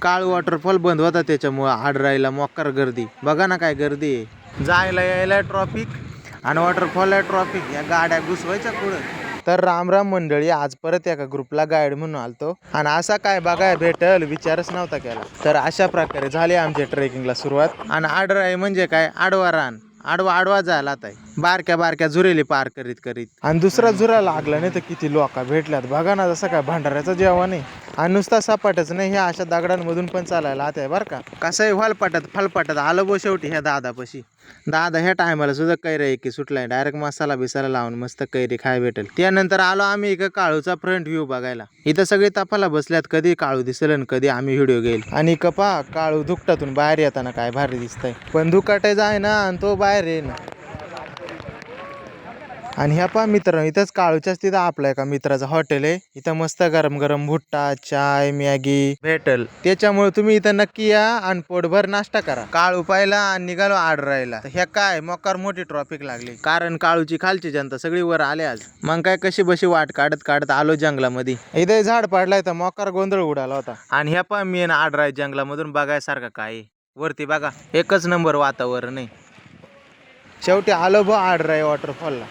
काळ वॉटरफॉल बंद होता त्याच्यामुळं आडराईला मोकार गर्दी. बघा ना काय गर्दी आहे. जायला यायला ट्रॉफिक आणि वॉटरफॉलला ट्रॉफिक. या गाड्या घुसवायच्या पुढं. तर राम राम मंडळी, आज परत एका ग्रुपला गाईड म्हणून आलतो आणि असा काय बघाय भेटल विचारच नव्हता केला. तर अशा प्रकारे झाली आमच्या ट्रेकिंगला सुरुवात. आणि आडराई म्हणजे काय, आडवा रान. आडवा आडवा जायला आता बारक्या बारक्या झुरेली पार करीत करीत. आणि दुसरा झुरा लागला नाही तर किती लोक भेटल्यात बघा ना. जसं काय भांडाऱ्याचं जेवण आहे. आणि नुसता सपाटच नाही, ह्या अशा दगडांमधून पण चालायला आता आहे बरं का. कसंही फलपाटात फलपाटात आलं बो शेवटी ह्या दादापाशी. दादा ह्या टायमाला सुद्धा कैरी की सुटलाय. डायरेक्ट मसाला बिसाला लावून मस्त कैरी खाय भेटेल. त्यानंतर आलो आम्ही इकडे काळूचा फ्रंट व्ह्यू बघायला. इथं सगळे तपाला बसल्यात, कधी काळू दिसेल आणि कधी आम्ही व्हिडिओ घेईल. आणि कपा काळू धुकटातून बाहेर येताना काय भारी दिसतंय. पण धुकाटे जाय ना आणि तो बाहेर ये ना. आणि ह्या पा मित्र इथंच काळूच्याच तिथं आपल्या एका मित्राचं हॉटेल आहे. इथं मस्त गरम गरम भुट्टा चाय मॅगी भेटल. त्याच्यामुळे तुम्ही इथं नक्की या आणि पोटभर नाश्ता करा. काळू पाहिला आणि निघालो आडरायला. ह्या काय मोकार मोठी ट्रॉफिक लागली, कारण काळूची खालची जनता सगळी वर आले आज. मग काय कशी बशी वाट काढत काढत आलो जंगलामध्ये. इथे झाड पडलाय तर मोकार गोंधळ उडाला होता. आणि ह्या पा मी आडराय जंगलामधून बघायसारखं काय वरती बघा, एकच नंबर वातावरण आहे. शेवटी आलो बो आडराय वॉटरफॉलला.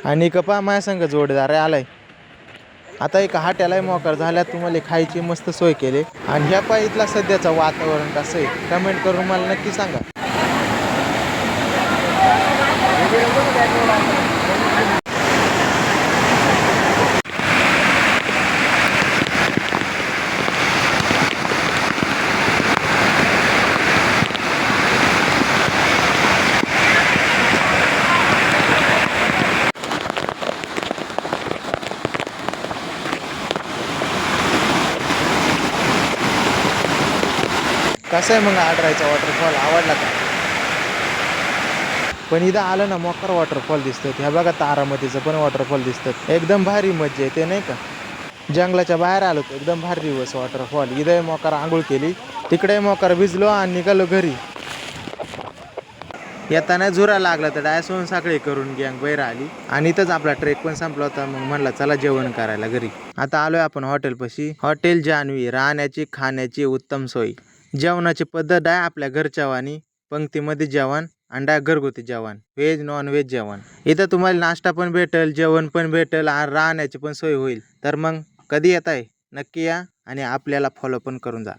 आणि कपा माझ्या संग जोडीदार आलाय. आता एक हॉटेल मोकार झाल्यात, तुम्हाला खायची मस्त सोय केली. आणि ह्या पाय इथला सध्याचं वातावरण कसं आहे कमेंट करून मला नक्की सांगा. कसं आहे मग आडरायचा वॉटरफॉल, आवडला का? पण इथं आलं ना मोकार वॉटरफॉल दिसतात. ह्या बघा तारामतीचं पण वॉटरफॉल दिसतात. एकदम भारी मज्जा येते नाही का. जंगलाच्या बाहेर आलो तर एकदम भारी दिवस वॉटरफॉल. इथं मोकार आंघोळ केली, तिकडे मोकार भिजलो आणि निघालो घरी. येताना झुरा लागला तर डाय सोनसाखळी करून गँग बैर आली. आणि इथंच आपला ट्रेक पण संपला होता. मग म्हणला चला जेवण करायला घरी. आता आलोय आपण हॉटेलपाशी. हॉटेल जान्हवी. राहण्याची खाण्याची उत्तम सोय. जेवणाची पद्धत आहे आपल्या घरच्या वाणी. पंक्तीमध्ये जेवण, अंडा घरगुती जेवण, व्हेज नॉन व्हेज जेवण. इथं तुम्हाला नाश्ता पण भेटेल, जेवण पण भेटेल आणि राहण्याची पण सोय होईल. तर मग कधी येत आहे नक्की या आणि आपल्याला फॉलो पण करून जा.